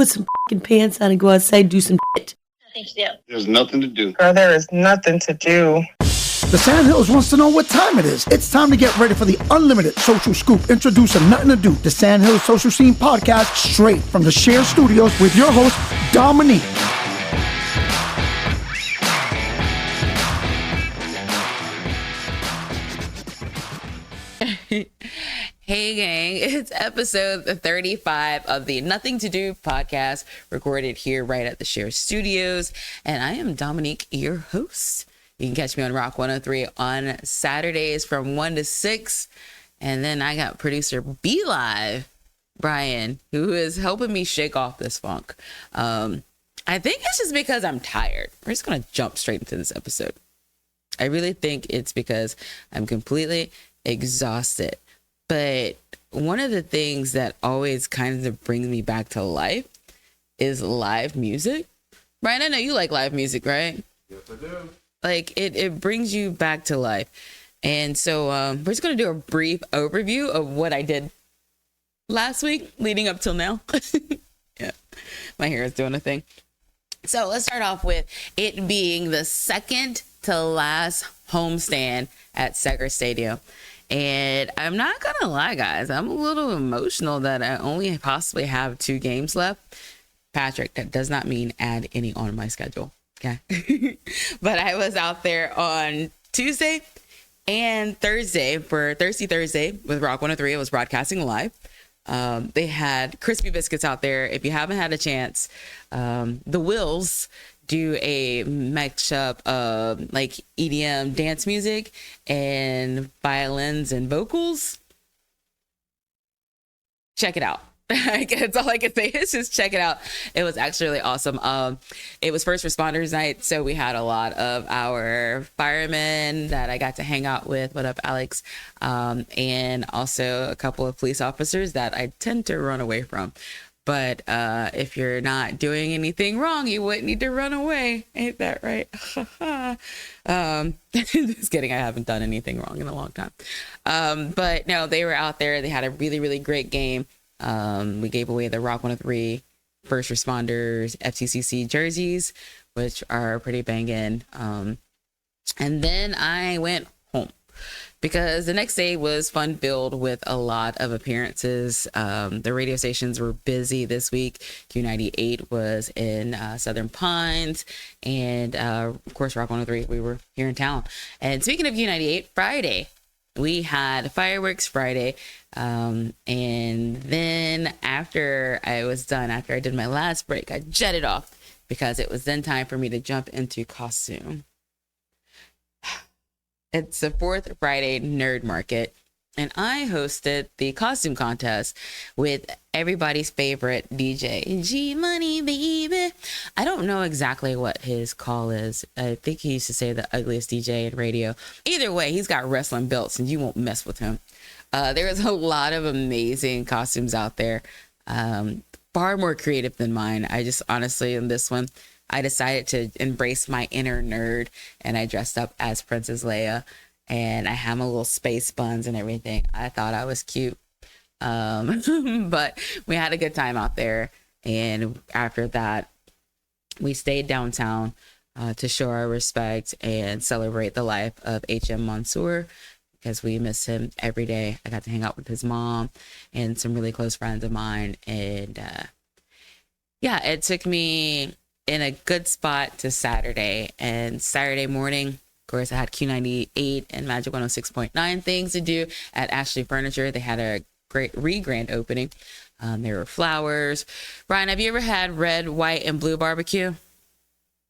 put some fucking pants on and go outside and do some shit. Nothing to do. There's nothing to do. Girl, there is nothing to do. The Sandhills wants to know what time it is. It's time to get ready for the unlimited social scoop. Introducing Nothing to Do, the Sandhills Social Scene Podcast, straight from the Share Studios with your host, Dominique. Hey gang, it's episode 35 of the Nothing to Do podcast, recorded here right at the Share Studios, and I am Dominique, your host. You can catch me on Rock 103 on Saturdays from 1 to 6, and then I got producer B Live, Brian, who is helping me shake off this funk. I think it's just because I'm tired. We're just gonna jump straight into this episode. I really think it's because I'm completely exhausted. But one of the things that always kind of brings me back to life is live music. Brian, I know you like live music, right? Yes, I do. Like it brings you back to life. And so we're just going to do a brief overview of what I did last week leading up till now. Yeah, my hair is doing a thing. So let's start off with it being the second to last homestand at Seger Stadium. And I'm not going to lie, guys, I'm a little emotional that I only possibly have 2 games left. Patrick, that does not mean add any on my schedule. Okay. But I was out there on Tuesday and Thursday for Thirsty Thursday with Rock 103. It was broadcasting live. They had crispy biscuits out there. If you haven't had a chance, the Wills do a mashup of like EDM dance music and violins and vocals. Check it out. That's all I can say is just check it out. It was actually really awesome. It was first responders night, so we had a lot of our firemen that I got to hang out with. What up, Alex? And also a couple of police officers that I tend to run away from. But if you're not doing anything wrong, you wouldn't need to run away. Ain't that right? Just kidding. I haven't done anything wrong in a long time. But no, they were out there. They had a really, really great game. We gave away the Rock 103 first responders FCCC jerseys, which are pretty banging. And then I went home because the next day was fun filled with a lot of appearances. The radio stations were busy this week. Q98 was in Southern Pines, and of course Rock 103, we were here in town. And speaking of Q98, Friday we had fireworks Friday. And then after I was done, after I did my last break, I jetted off because it was then time for me to jump into costume. It's the 4th Friday Nerd Market, and I hosted the costume contest with everybody's favorite DJ, G Money, baby. I don't know exactly what his call is. I think he used to say the ugliest DJ in radio. Either way, he's got wrestling belts, and you won't mess with him. There was a lot of amazing costumes out there, far more creative than mine. I just honestly, in this one, I decided to embrace my inner nerd, and I dressed up as Princess Leia, and I had my little space buns and everything. I thought I was cute. But we had a good time out there. And after that, we stayed downtown to show our respect and celebrate the life of H.M. Mansour, because we miss him every day. I got to hang out with his mom and some really close friends of mine. And yeah, it took me in a good spot to Saturday. And Saturday morning, of course, I had Q98 and Magic 106.9 things to do at Ashley Furniture. They had a great grand opening. There were flowers. Brian, have you ever had red, white, and blue barbecue?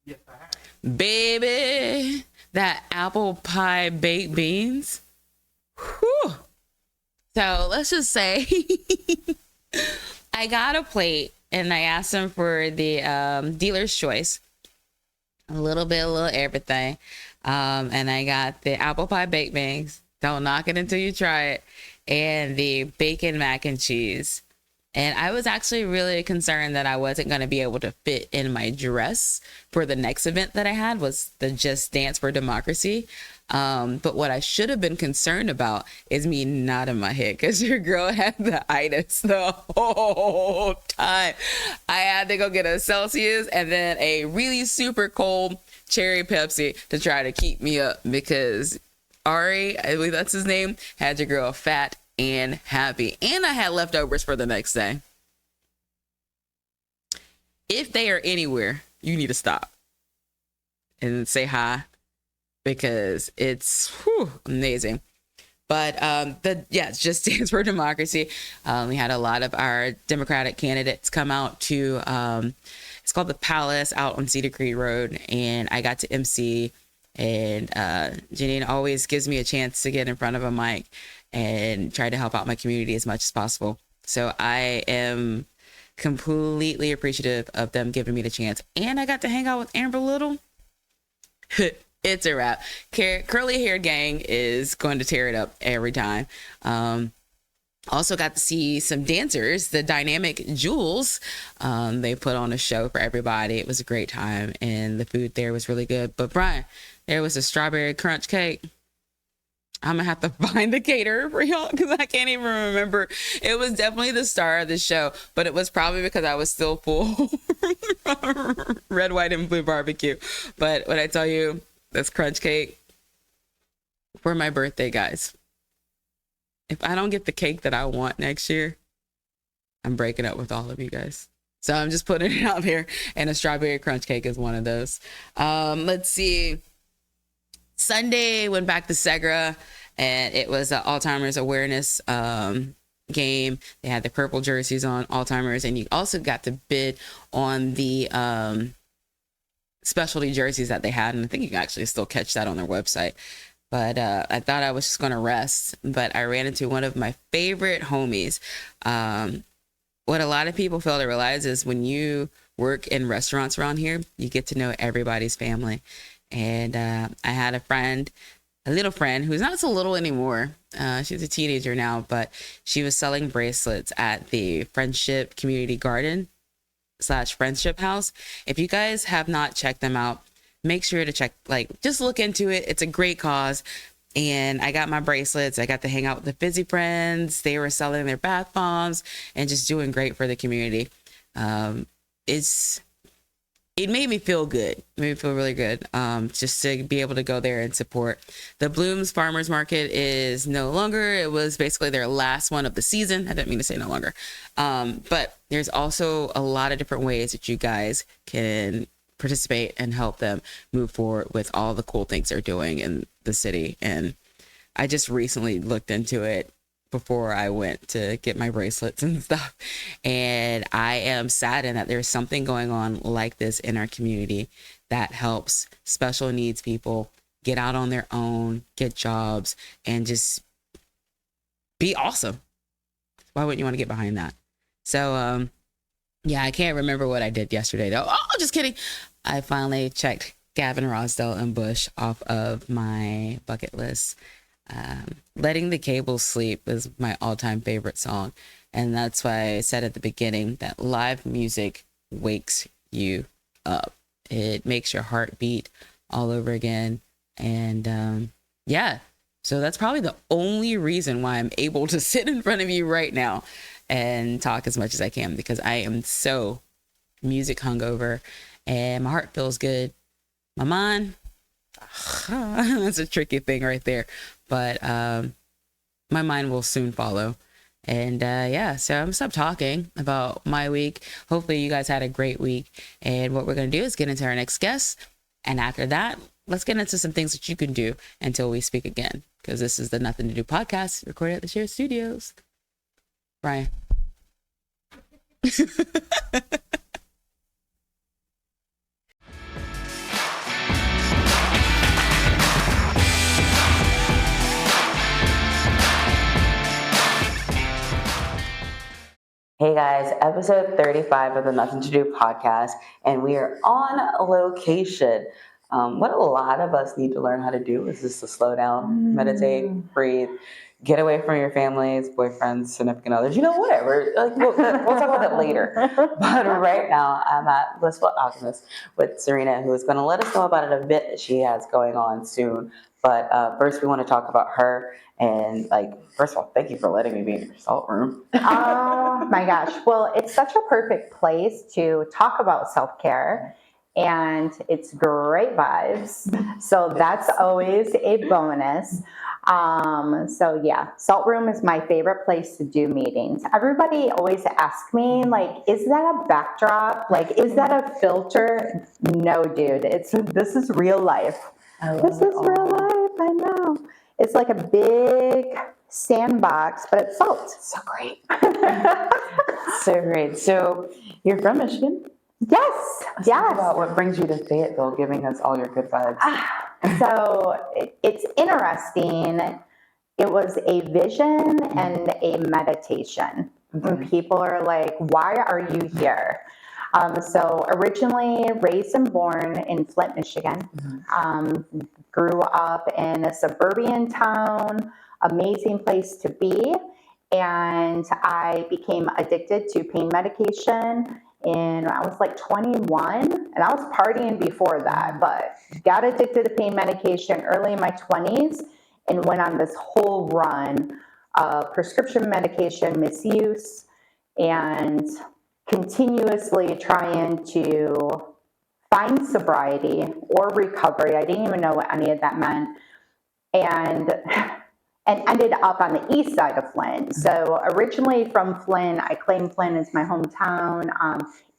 Yes, I have. Baby, that apple pie baked beans. Whew. So let's just say I got a plate and I asked them for the dealer's choice. A little everything. And I got the apple pie baked beans. Don't knock it until you try it. And the bacon mac and cheese. And I was actually really concerned that I wasn't going to be able to fit in my dress for the next event that I had, was the Just Dance for Democracy. But what I should have been concerned about is me nodding my head, because your girl had the itis the whole time. I had to go get a Celsius and then a really super cold cherry Pepsi to try to keep me up, because Ari, I believe that's his name, had your girl fat and happy. And I had leftovers for the next day. If they are anywhere, you need to stop and say hi, because it's amazing. But it's Just Dance for Democracy. We had a lot of our Democratic candidates come out to, it's called the Palace out on Cedar Creek Road, and I got to MC. And Janine always gives me a chance to get in front of a mic and try to help out my community as much as possible. So I am completely appreciative of them giving me the chance. And I got to hang out with Amber Little. It's a wrap. Curly Haired Gang is going to tear it up every time. Also got to see some dancers, the Dynamic Jewels. They put on a show for everybody. It was a great time, and the food there was really good. But Brian, there was a strawberry crunch cake. I'm gonna have to find the caterer for y'all, because I can't even remember. It was definitely the star of the show, but it was probably because I was still full from red, white, and blue barbecue. But when I tell you, this crunch cake for my birthday, guys, if I don't get the cake that I want next year, I'm breaking up with all of you guys. So I'm just putting it out there, and a strawberry crunch cake is one of those. Let's see. Sunday, went back to Segra, and it was an Alzheimer's awareness game. They had the purple jerseys on, Alzheimer's, and you also got to bid on the specialty jerseys that they had, and I think you can actually still catch that on their website. But I thought I was just going to rest, but I ran into one of my favorite homies. What a lot of people fail to realize is when you work in restaurants around here, you get to know everybody's family. And I had a little friend who's not so little anymore. She's a teenager now, but she was selling bracelets at the Friendship Community Garden / Friendship House. If you guys have not checked them out, make sure to check, just look into it. It's a great cause. And I got my bracelets. I got to hang out with the Fizzy Friends. They were selling their bath bombs and just doing great for the community. It made me feel good. It made me feel really good, just to be able to go there and support. The Blooms Farmers Market is no longer. It was basically their last one of the season. I didn't mean to say no longer. But there's also a lot of different ways that you guys can participate and help them move forward with all the cool things they're doing in the city. And I just recently looked into it before I went to get my bracelets and stuff. And I am saddened that there's something going on like this in our community that helps special needs people get out on their own, get jobs, and just be awesome. Why wouldn't you want to get behind that? So, yeah, I can't remember what I did yesterday, though. Oh, just kidding. I finally checked Gavin Rossdale and Bush off of my bucket list. Letting the Cable Sleep is my all-time favorite song. And that's why I said at the beginning that live music wakes you up. It makes your heart beat all over again. And yeah, so that's probably the only reason why I'm able to sit in front of you right now and talk as much as I can, because I am so music hungover and my heart feels good. My mind, that's a tricky thing right there. But my mind will soon follow. And yeah, so I'm gonna stop talking about my week. Hopefully you guys had a great week. And what we're going to do is get into our next guest. And after that, let's get into some things that you can do until we speak again. Because this is the Nuthin To Do podcast recorded at the Share Studios. Brian. Hey guys, episode 35 of the Nuthin To Do podcast, and we are on location. What a lot of us need to learn how to do is just to slow down, meditate, breathe, get away from your families, boyfriends, significant others, whatever. Like we'll talk about that later. But right now, I'm at Blissful Optimist with Serena, who is going to let us know about an event that she has going on soon. But first, we want to talk about her. And first of all, thank you for letting me be in your salt room. Oh my gosh. Well, it's such a perfect place to talk about self-care, and it's great vibes. So that's always a bonus. So yeah, Salt Room is my favorite place to do meetings. Everybody always asks me, is that a backdrop? Is that a filter? No, dude, this is real life. This is real life, I know. It's like a big sandbox, but it's salt. So great. So great. So you're from Michigan? Yes. Let's talk about what brings you to Fayetteville, giving us all your good vibes. So it's interesting. It was a vision and a meditation. And people are like, why are you here? So originally raised and born in Flint, Michigan. Grew up in a suburban town, amazing place to be. And I became addicted to pain medication. And I was 21, and I was partying before that, but got addicted to pain medication early in my 20s and went on this whole run of prescription medication misuse and continuously trying to find sobriety or recovery. I didn't even know what any of that meant. And ended up on the east side of Flint. So originally from Flint, I claim Flint as my hometown.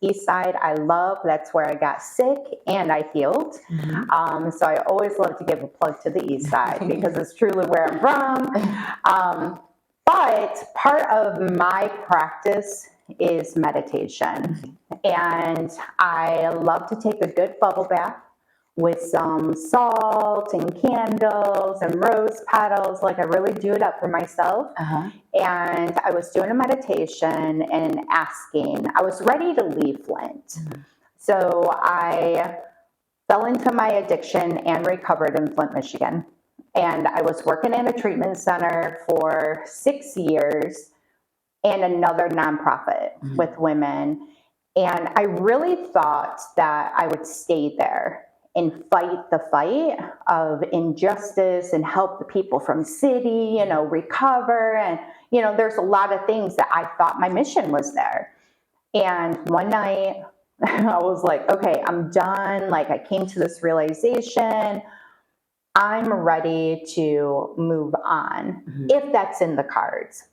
East side, I love. That's where I got sick and I healed. So I always love to give a plug to the east side because it's truly where I'm from. But part of my practice is meditation. And I love to take a good bubble bath with some salt and candles and rose petals. I really do it up for myself. And I was doing a meditation and asking, I was ready to leave Flint. So I fell into my addiction and recovered in Flint, Michigan. And I was working in a treatment center for 6 years and another nonprofit with women. And I really thought that I would stay there and fight the fight of injustice and help the people from city, recover. And, there's a lot of things that I thought my mission was there. And one night I was like, okay, I'm done. I came to this realization. I'm ready to move on if that's in the cards.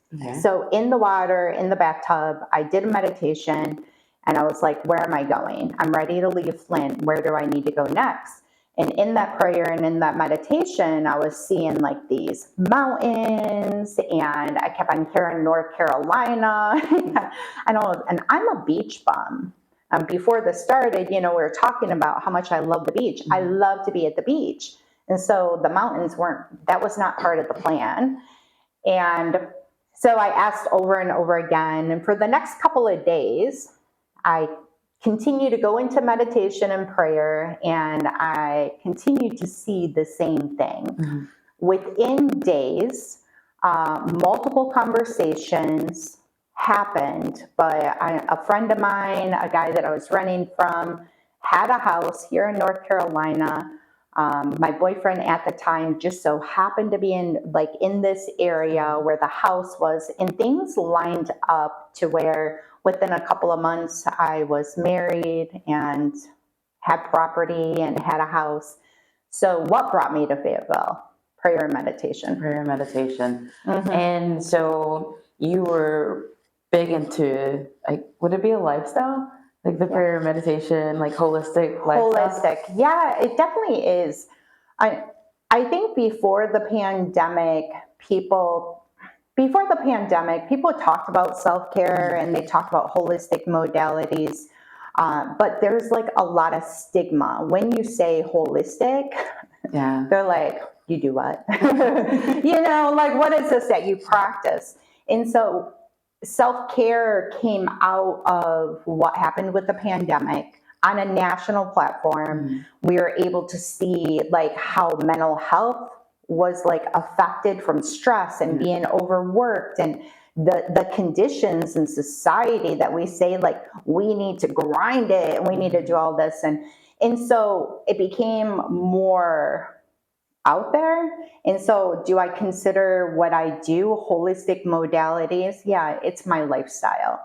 So in the water, in the bathtub, I did a meditation. And I was like, where am I going? I'm ready to leave Flint. Where do I need to go next? And in that prayer and in that meditation, I was seeing these mountains, and I kept on hearing North Carolina. And I'm a beach bum. Before this started, we were talking about how much I love the beach. I love to be at the beach. And so the mountains that was not part of the plan. And so I asked over and over again. And for the next couple of days, I continue to go into meditation and prayer, and I continue to see the same thing. Within days, multiple conversations happened, but a friend of mine, a guy that I was renting from, had a house here in North Carolina. My boyfriend at the time just so happened to be in this area where the house was, and things lined up to where within a couple of months I was married and had property and had a house. So what brought me to Fayetteville? Prayer and meditation. Prayer and meditation. And so you were big into, would it be a lifestyle? The prayer and meditation, holistic lifestyle? Holistic. Yeah, it definitely is. I think before the pandemic, people talked about self-care and they talked about holistic modalities. But there's a lot of stigma. When you say holistic, they're like, you do what? What is this that you practice? And so self-care came out of what happened with the pandemic. On a national platform, we were able to see how mental health was like affected from stress and being overworked and the conditions in society that we say like we need to grind it and we need to do all this and so it became more out there. And so do I consider what I do holistic modalities? Yeah, it's my lifestyle.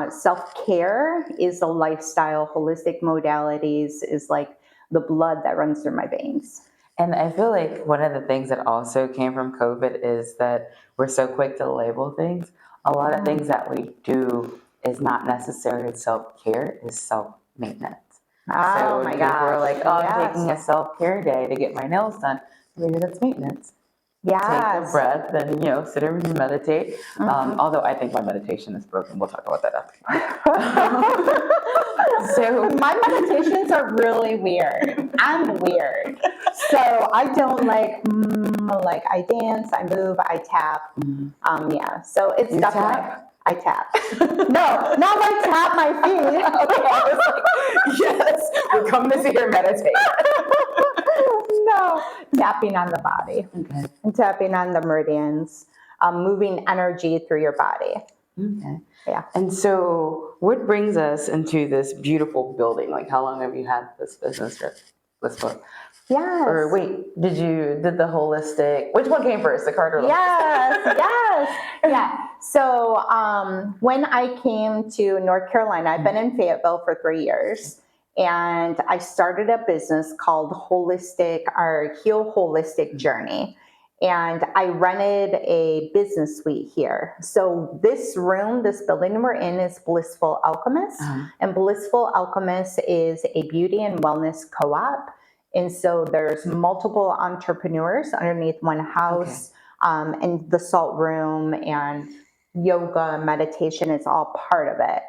Self-care is a lifestyle. Holistic modalities is like the blood that runs through my veins. And I feel like one of the things that also came from COVID is that we're so quick to label things. A lot of things that we do is not necessarily self-care, it's self-maintenance. Oh my gosh. We're like, oh, I'm Yes. taking a self-care day to get my nails done. Maybe that's maintenance. Take a Yes. breath and, sit here and meditate. Although I think my meditation is broken. We'll talk about that after. So my meditations are really weird. I'm weird. So I don't like I dance, I move, I tap. Yeah. So it's You definitely tap? I tap. No, not like tap my feet. Okay, I was like, yes, we're coming to see her meditate. No, tapping on the body. Okay. And tapping on the meridians, moving energy through your body. Okay. Yeah. And so what brings us into this beautiful building? Like, how long have you had this business? Yes. Or wait, did the holistic, which one came first, the card or the Yes. Yeah. So when I came to North Carolina, I've been in Fayetteville for 3 years. And I started a business called Heal Holistic Journey. And I rented a business suite here. So this building we're in is Blissful Alchemist. And Blissful Alchemist is a beauty and wellness co-op. And so there's multiple entrepreneurs underneath one house. And the salt room and yoga, meditation is all part of it.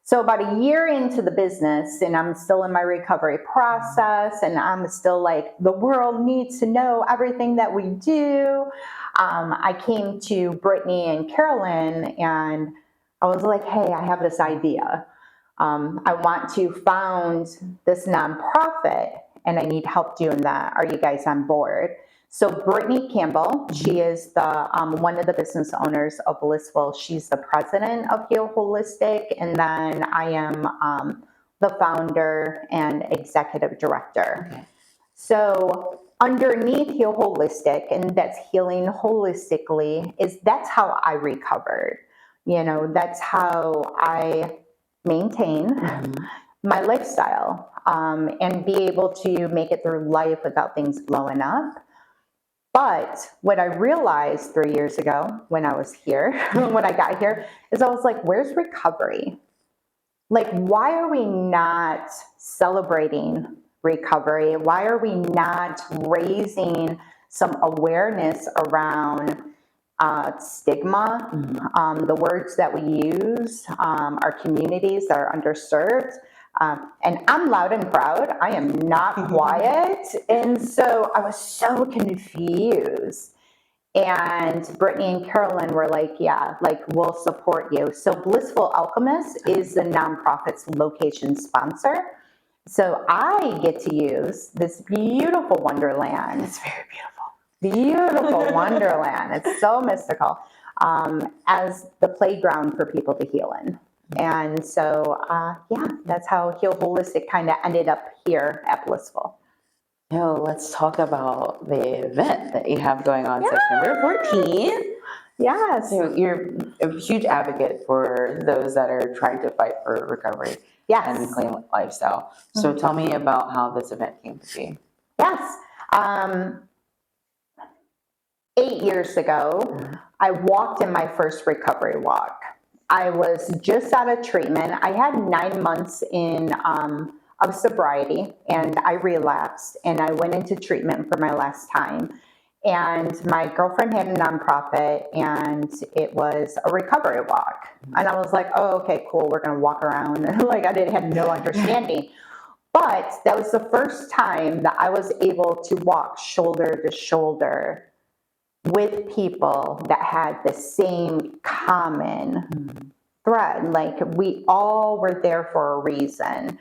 So about a year into the business, and I'm still in my recovery process, and I'm still like, the world needs to know everything that we do. I came to Brittany and Carolyn, and I was like, hey, I have this idea. I want to found this nonprofit, and I need help doing that. Are you guys on board? So Brittany Campbell, she is the one of the business owners of Blissful. She's the president of Heal Holistic, and then I am the founder and executive director. Okay. So underneath Heal Holistic, and that's healing holistically, that's how I recovered. That's how I maintain my lifestyle and be able to make it through life without things blowing up. But what I realized 3 years ago when I was here, when I got here, is I was like, where's recovery? Like, why are we not celebrating recovery? Why are we not raising some awareness around stigma, the words that we use, our communities that are underserved? And I'm loud and proud. I am not quiet. And so I was so confused. And Brittany and Carolyn were like, yeah, like we'll support you. So Blissful Alchemist is the nonprofit's location sponsor. So I get to use this beautiful wonderland. It's very beautiful. Beautiful wonderland. It's so mystical. As the playground for people to heal in. And so, that's how Heal Holistic kind of ended up here at Blissful. Let's talk about the event that you have going on September 14th. Yes. So you're a huge advocate for those that are trying to fight for recovery and clean lifestyle. So tell me about how this event came to be. Yes. 8 years ago, I walked in my first recovery walk. I was just out of treatment. I had 9 months of sobriety, and I relapsed, and I went into treatment for my last time. And my girlfriend had a nonprofit, and it was a recovery walk. And I was like, oh, okay, cool. We're going to walk around. Like I didn't have no understanding. But that was the first time that I was able to walk shoulder to shoulder with people that had the same common thread. Like we all were there for a reason.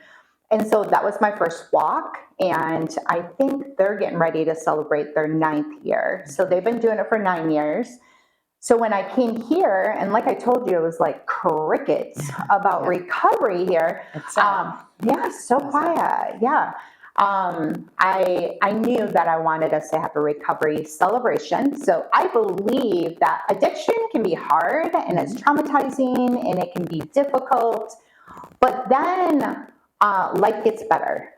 And so that was my first walk. And I think they're getting ready to celebrate their 9th year. So they've been doing it for 9 years. So when I came here, and like I told you, it was like crickets about recovery here. It's sad. Yeah, so quiet. Yeah. I knew that I wanted us to have a recovery celebration. So I believe that addiction can be hard and it's traumatizing and it can be difficult, but then life gets better.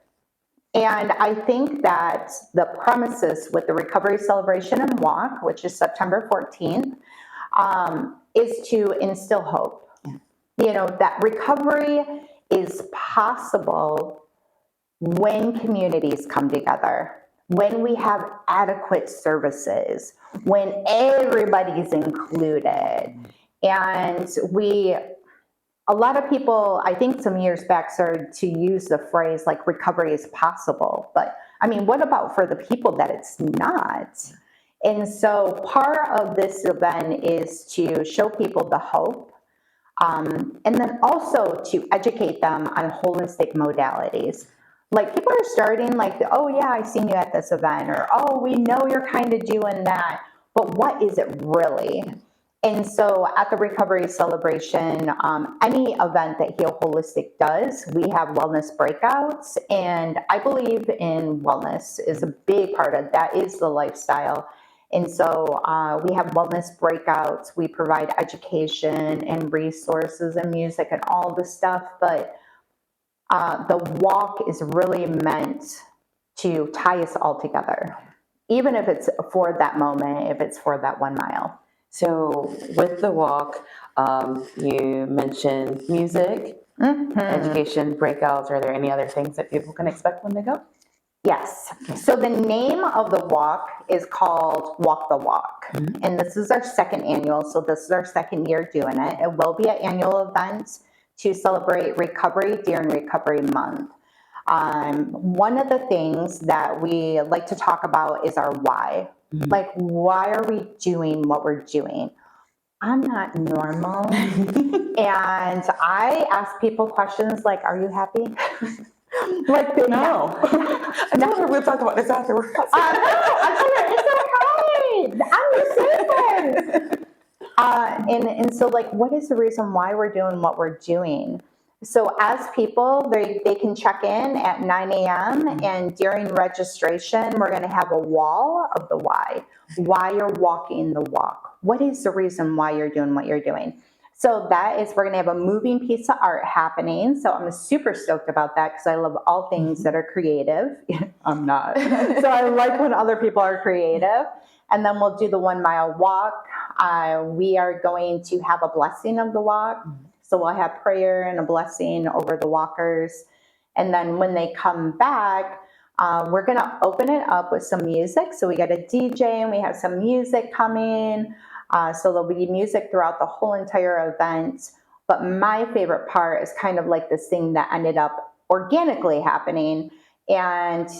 And I think that the premises with the recovery celebration and walk, which is September 14th, is to instill hope. You know, that recovery is possible when communities come together, when we have adequate services, when everybody's included. And a lot of people, I think some years back, started to use the phrase like recovery is possible. But I mean, what about for the people that it's not? And so part of this event is to show people the hope, and then also to educate them on holistic modalities. Like people are starting like, oh yeah, I've seen you at this event, or oh, we know you're kind of doing that, but what is it really? And so at the recovery celebration, any event that Heal Holistic does, we have wellness breakouts. And I believe in wellness is a big part of that, is the lifestyle. And so we have wellness breakouts. We provide education and resources and music and all the stuff. But the walk is really meant to tie us all together, even if it's for that moment, if it's for that 1 mile. So with the walk, you mentioned music, education, breakouts. Are there any other things that people can expect when they go? Yes. So the name of the walk is called Walk the Walk. And this is our 2nd annual. So this is our 2nd year doing it. It will be an annual event to celebrate recovery during Recovery Month. One of the things that we like to talk about is our why. Like, why are we doing what we're doing? I'm not normal. And I ask people questions like, are you happy? Like, no. I know we'll talk about this afterwards. It's okay. I'm your safe. And so, like, what is the reason why we're doing what we're doing? So as people, they can check in at 9 a.m. and during registration, we're going to have a wall of the why you're walking the walk. What is the reason why you're doing what you're doing? So that is, we're going to have a moving piece of art happening. So I'm super stoked about that because I love all things that are creative. I'm not. So I like when other people are creative. And then we'll do the 1 mile walk. We are going to have a blessing of the walk. So we'll have prayer and a blessing over the walkers. And then when they come back, we're going to open it up with some music. So we got a DJ and we have some music coming. So there'll be music throughout the whole entire event. But my favorite part is kind of like this thing that ended up organically happening. And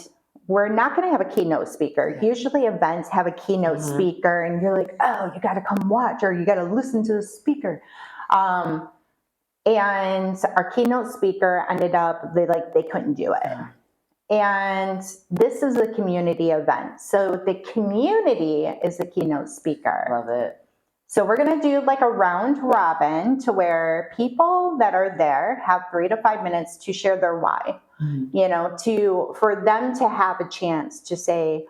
we're not going to have a keynote speaker. Usually events have a keynote speaker and you're like, oh, you got to come watch or you got to listen to the speaker. And our keynote speaker ended up, they couldn't do it. And this is a community event. So the community is the keynote speaker. Love it. So we're going to do like a round robin to where people that are there have 3 to 5 minutes to share their why, for them to have a chance to say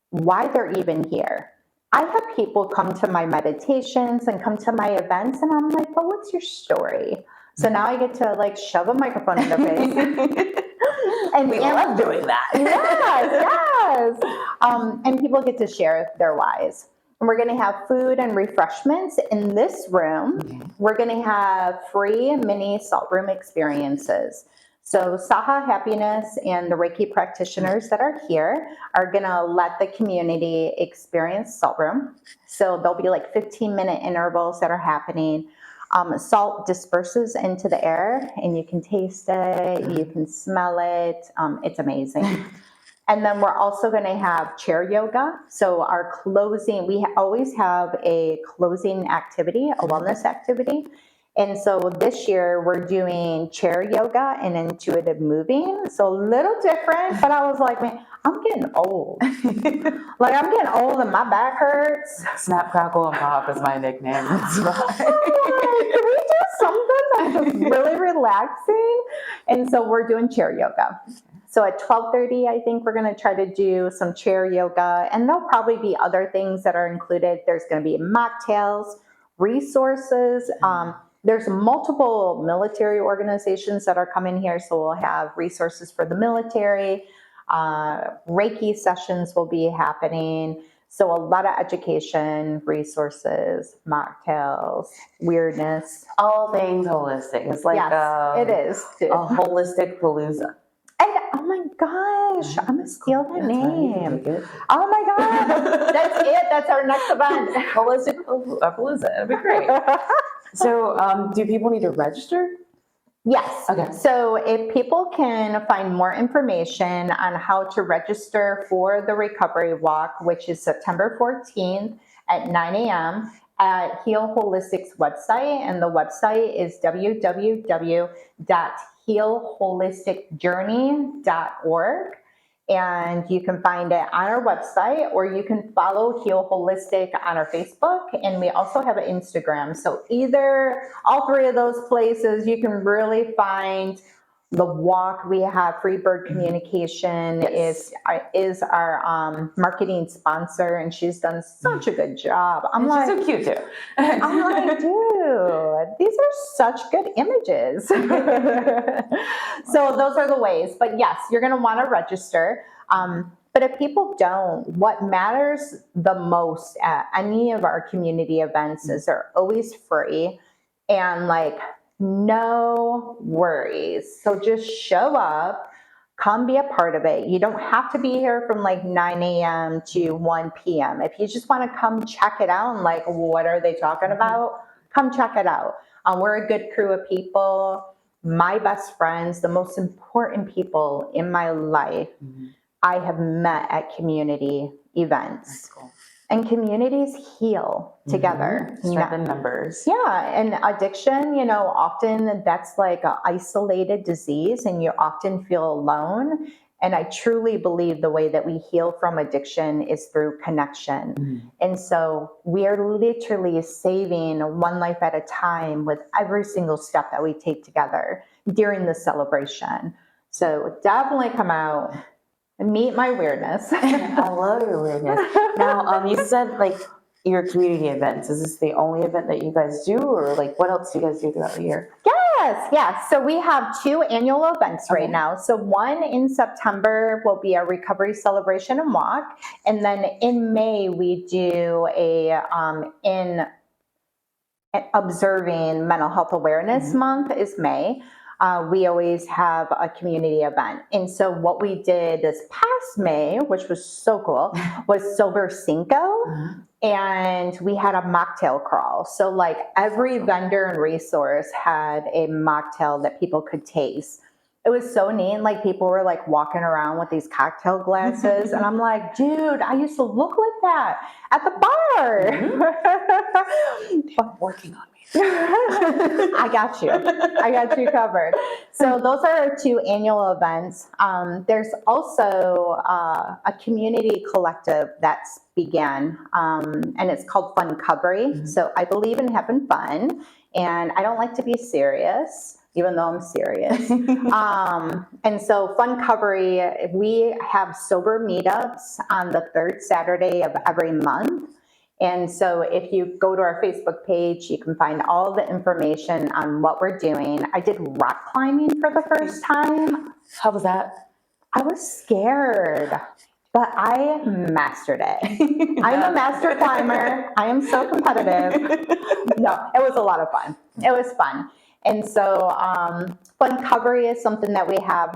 why they're even here. I have people come to my meditations and come to my events and I'm like, but what's your story? So now I get to like shove a microphone in their face. And we love doing that. Yes. And people get to share their whys. And we're going to have food and refreshments in this room. We're going to have free mini salt room experiences. So Saha Happiness and the Reiki practitioners that are here are going to let the community experience salt room. So there'll be like 15-minute intervals that are happening. Salt disperses into the air and you can taste it, you can smell it. It's amazing. And then we're also going to have chair yoga. So our closing, we always have a closing activity, a wellness activity. And so this year we're doing chair yoga and intuitive moving. So a little different, but I was like, man, I'm getting old. Like I'm getting old and my back hurts. Snap, crackle, and pop is my nickname. That's right. Can we do something that's really relaxing? And so we're doing chair yoga. So at 12:30, I think we're going to try to do some chair yoga, and there'll probably be other things that are included. There's going to be mocktails, resources. There's multiple military organizations that are coming here, so we'll have resources for the military. Reiki sessions will be happening. So a lot of education, resources, mocktails, weirdness. All things holistic. It's like Yes, it is. Too. a holistic palooza. And oh my gosh, I'm gonna steal that That's name. right. Oh my God, that's it. That's our next event. Holistic palooza. It'd be great. So, do people need to register? Yes. Okay. So if people can find more information on how to register for the recovery walk, which is September 14th at 9 a.m. at Heal Holistic's website, and the website is www.healholisticjourney.org. And you can find it on our website, or you can follow Heal Holistic on our Facebook, and we also have an Instagram. So all three of those places, you can really find the walk. We have Freebird Communication is our marketing sponsor, and she's done such a good job. She's so cute too. I'm like, dude, these are such good images. So those are the ways. But yes, you're going to want to register. But if people don't, what matters the most at any of our community events is they're always free and like no worries. So just show up. Come be a part of it. You don't have to be here from like 9 a.m. to 1 p.m. If you just want to come check it out and like, what are they talking about? Come check it out. We're a good crew of people. My best friends, the most important people in my life, I have met at community events. That's cool. And communities heal together. Strengthen numbers. Yeah, and addiction, often that's like an isolated disease and you often feel alone. And I truly believe the way that we heal from addiction is through connection. And so we are literally saving one life at a time with every single step that we take together during the celebration. So definitely come out and meet my weirdness. I love your weirdness. Now, you said like your community events. Is this the only event that you guys do, or like what else do you guys do throughout the year? Yes. So we have 2 annual events right now. So one in September will be a recovery celebration and walk. And then in May, we do in observing Mental Health Awareness Month is May. We always have a community event. And so what we did this past May, which was so cool, was Sober Cinco. And we had a mocktail crawl. So like every vendor and resource had a mocktail that people could taste. It was so neat. Like people were like walking around with these cocktail glasses. And I'm like, dude, I used to look like that at the bar. Working on me. I got you covered. So those are our 2 annual events. There's also a community collective that's began, and it's called Fun Covery. So I believe in having fun, and I don't like to be serious, even though I'm serious. And so Fun Covery, we have sober meetups on the 3rd Saturday of every month. And so if you go to our Facebook page, you can find all the information on what we're doing. I did rock climbing for the first time. How was that? I was scared, but I mastered it. I'm a master climber. I am so competitive. No, it was a lot of fun. It was fun. And so Fun Covery is something that we have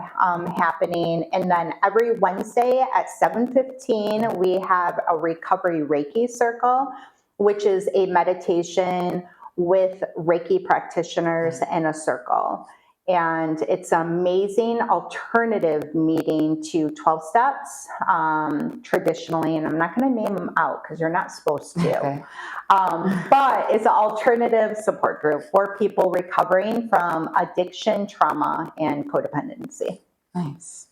happening. And then every Wednesday at 7:15, we have a recovery Reiki circle, which is a meditation with Reiki practitioners in a circle. And it's an amazing alternative meeting to 12 steps traditionally, and I'm not going to name them out because you're not supposed to. Okay. But it's an alternative support group for people recovering from addiction, trauma, and codependency. Nice.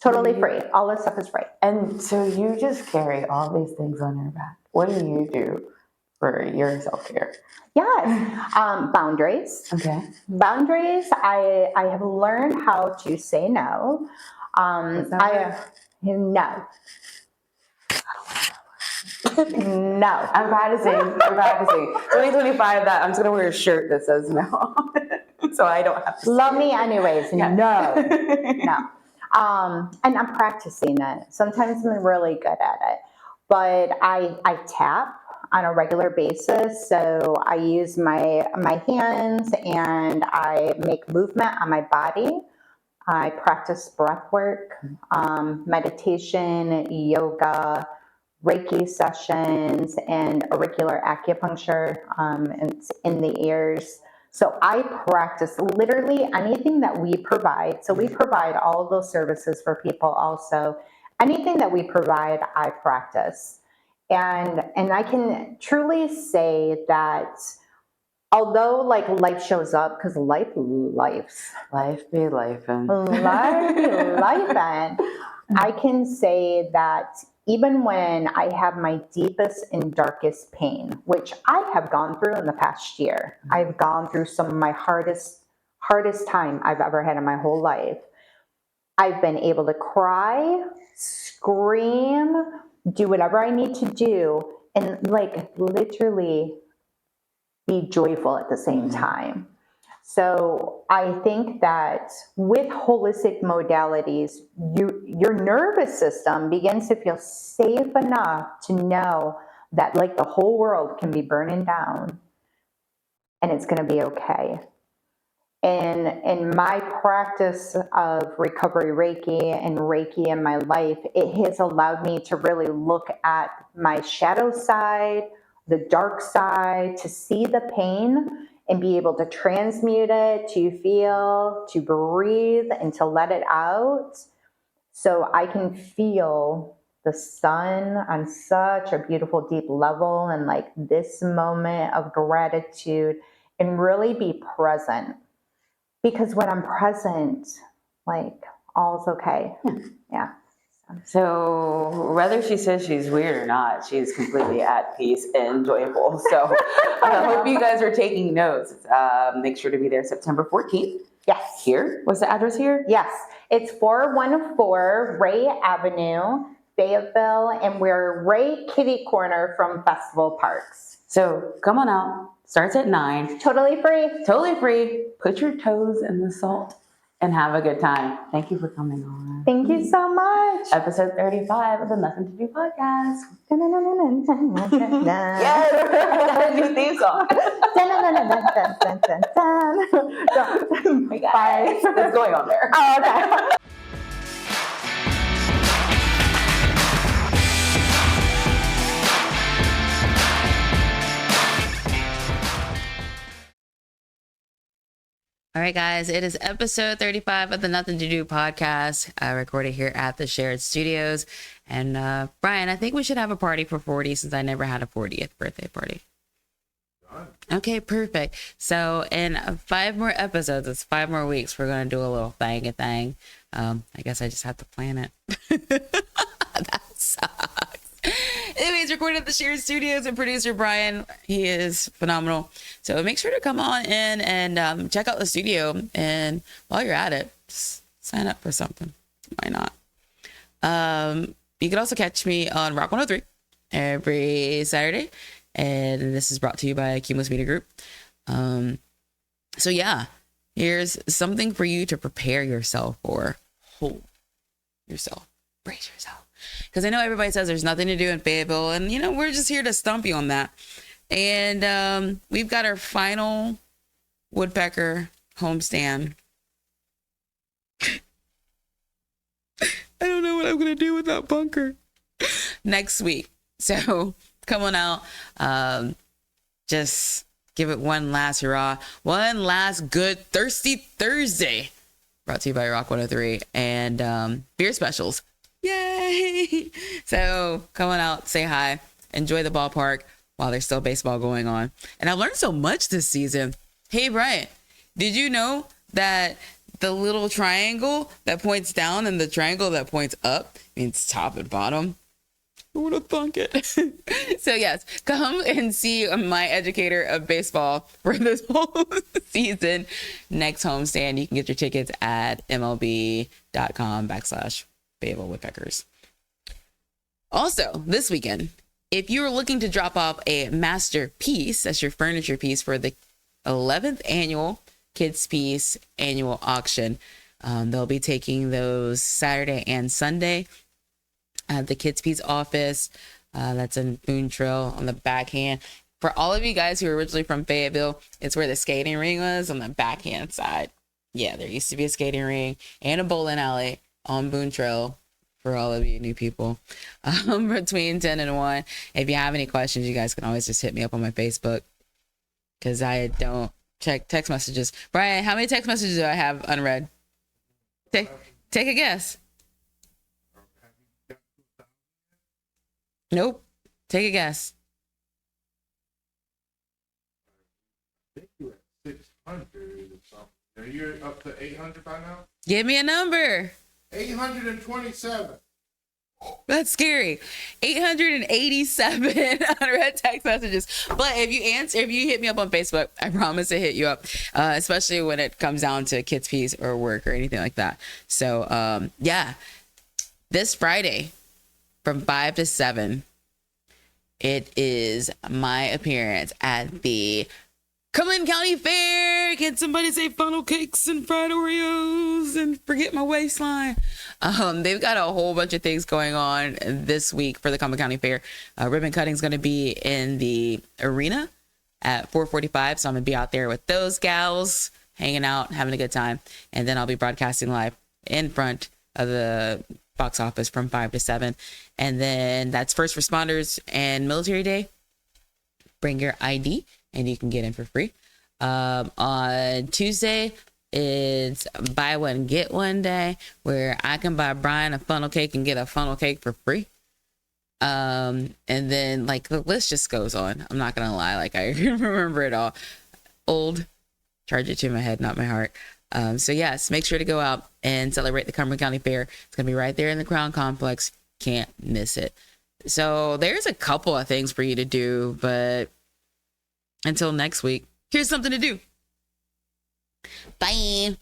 Totally free. All this stuff is free. And so you just carry all these things on your back. What do you do for your self-care? Yes. Boundaries. Okay. Boundaries. I have learned how to say no. No. No. I'm practicing. 2025, that I'm just going to wear a shirt that says no. So I don't have to Love me anyways. Yeah. No. No. And I'm practicing that. Sometimes I'm really good at it. But I tap on a regular basis. So I use my hands and I make movement on my body. I practice breath work, meditation, yoga, Reiki sessions, and auricular acupuncture. It's in the ears. So I practice literally anything that we provide. So we provide all of those services for people also. Anything that we provide, I practice. And I can truly say that although like life shows up, because life be lifing. I can say that even when I have my deepest and darkest pain, which I have gone through in the past year, I've gone through some of my hardest time I've ever had in my whole life. I've been able to cry, scream, do whatever I need to do, and like literally be joyful at the same time. So I think that with holistic modalities, your nervous system begins to feel safe enough to know that like the whole world can be burning down and it's going to be okay. And in my practice of recovery Reiki and Reiki in my life, it has allowed me to really look at my shadow side, the dark side, to see the pain and be able to transmute it, to feel, to breathe, and to let it out. So I can feel the sun on such a beautiful, deep level, and like this moment of gratitude, and really be present. Because when I'm present, like all's okay. Yeah. So whether she says she's weird or not, she's completely at peace and joyful. So I hope you guys are taking notes. Make sure to be there September 14th. Yes. Here? What's the address here? Yes. It's 414 Ray Avenue, Fayetteville, and we're right kitty corner from Festival Parks. So come on out. Starts at 9. Totally free. Totally free. Put your toes in the salt and have a good time. Thank you for coming on. Thank you so much. Episode 35 of the Nuthin To Do Podcast. Yes. Yes! New theme song. Bye. What's going on there? Oh, okay. All right, guys, it is episode 35 of the Nuthin To Do podcast. I recorded here at the Shared Studios. And Brian, I think we should have a party for 40 since I never had a 40th birthday party. Okay, perfect. So in 5 more episodes, it's 5 more weeks, we're going to do a little thing. I guess I just have to plan it. That sucks. Anyways, recorded at the Shared Studios, and producer Brian, he is phenomenal. So make sure to come on in and check out the studio. And while you're at it, just sign up for something. Why not? You can also catch me on Rock 103 every Saturday. And this is brought to you by Cumulus Media Group. So yeah, here's something for you to prepare yourself for. Hold yourself. Brace yourself. Because I know everybody says there's nothing to do in Fayetteville, and you know, we're just here to stump you on that. And we've got our final woodpecker homestand. I don't know what I'm gonna do with that bunker next week. So come on out. Just give it one last hurrah, one last good thirsty Thursday. Brought to you by Rock 103 and beer specials. Yay! So come on out, say hi, enjoy the ballpark while there's still baseball going on. And I've learned so much this season. Hey, Brian, did you know that the little triangle that points down and the triangle that points up means top and bottom? Who would have thunk it? So yes, come and see my educator of baseball for this whole season. Next homestand, you can get your tickets at mlb.com/Babel Woodpeckers. Also, this weekend, if you are looking to drop off a masterpiece, that's your furniture piece for the 11th annual Kids Piece annual auction, they'll be taking those Saturday and Sunday at the Kids Piece office. That's in Boone Trail on the backhand. For all of you guys who are originally from Fayetteville, it's where the skating ring was on the backhand side. Yeah, there used to be a skating ring and a bowling alley on Boone Trail for all of you new people between 10 and 1. If you have any questions, you guys can always just hit me up on my Facebook because I don't check text messages. Brian, how many text messages do I have unread? Take a guess. Nope. Take a guess. I think you're at 600 or something. Are you up to 800 by now? Give me a number. 827. That's scary. 887 unread text messages. But if you hit me up on Facebook, I promise to hit you up, especially when it comes down to Kids Piece or work or anything like that. So, yeah, this Friday from 5 to 7, it is my appearance at the Cumberland County Fair. Can somebody say funnel cakes and fried Oreos and forget my waistline? They've got a whole bunch of things going on this week for the Cumberland County Fair. Ribbon cutting is going to be in the arena at 4:45. So I'm going to be out there with those gals, hanging out, having a good time. And then I'll be broadcasting live in front of the box office from 5 to 7. And then that's First Responders and Military Day. Bring your ID and you can get in for free. On Tuesday, it's buy one, get one day, where I can buy Brian a funnel cake and get a funnel cake for free. And then like the list just goes on. I'm not gonna lie, like I remember it all. Old, charge it to my head, not my heart. So yes, make sure to go out and celebrate the Cumberland County Fair. It's gonna be right there in the Crown Complex. Can't miss it. So there's a couple of things for you to do, but until next week, here's something to do. Bye.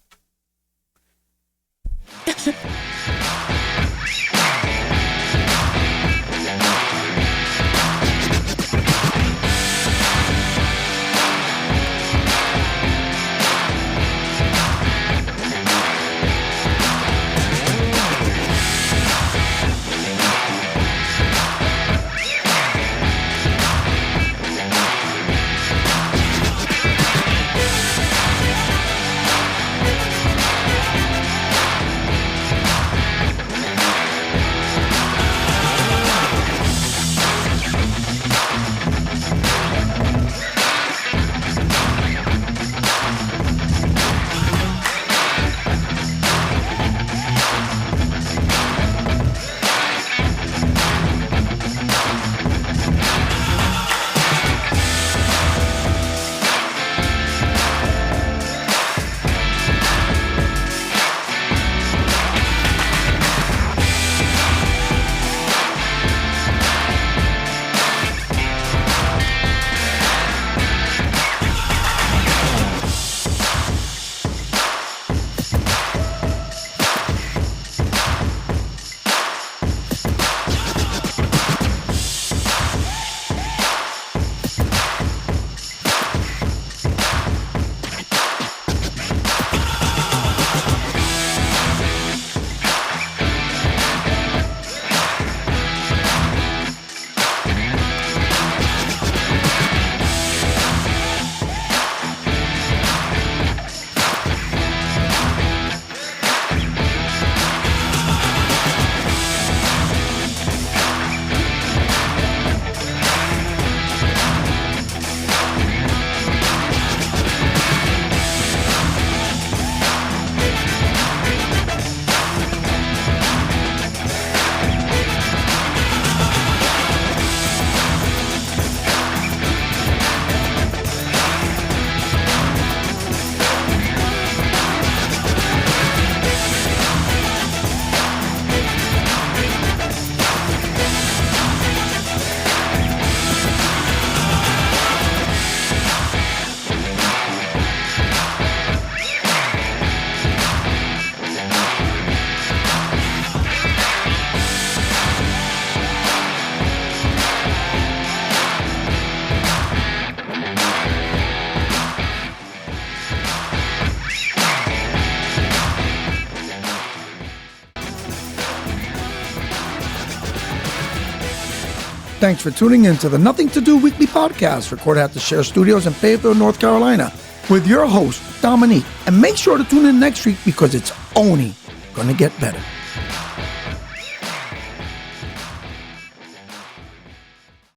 Thanks for tuning in to the Nothing to Do Weekly Podcast, recorded at the Share Studios in Fayetteville, North Carolina, with your host, Dominique. And make sure to tune in next week because it's only going to get better.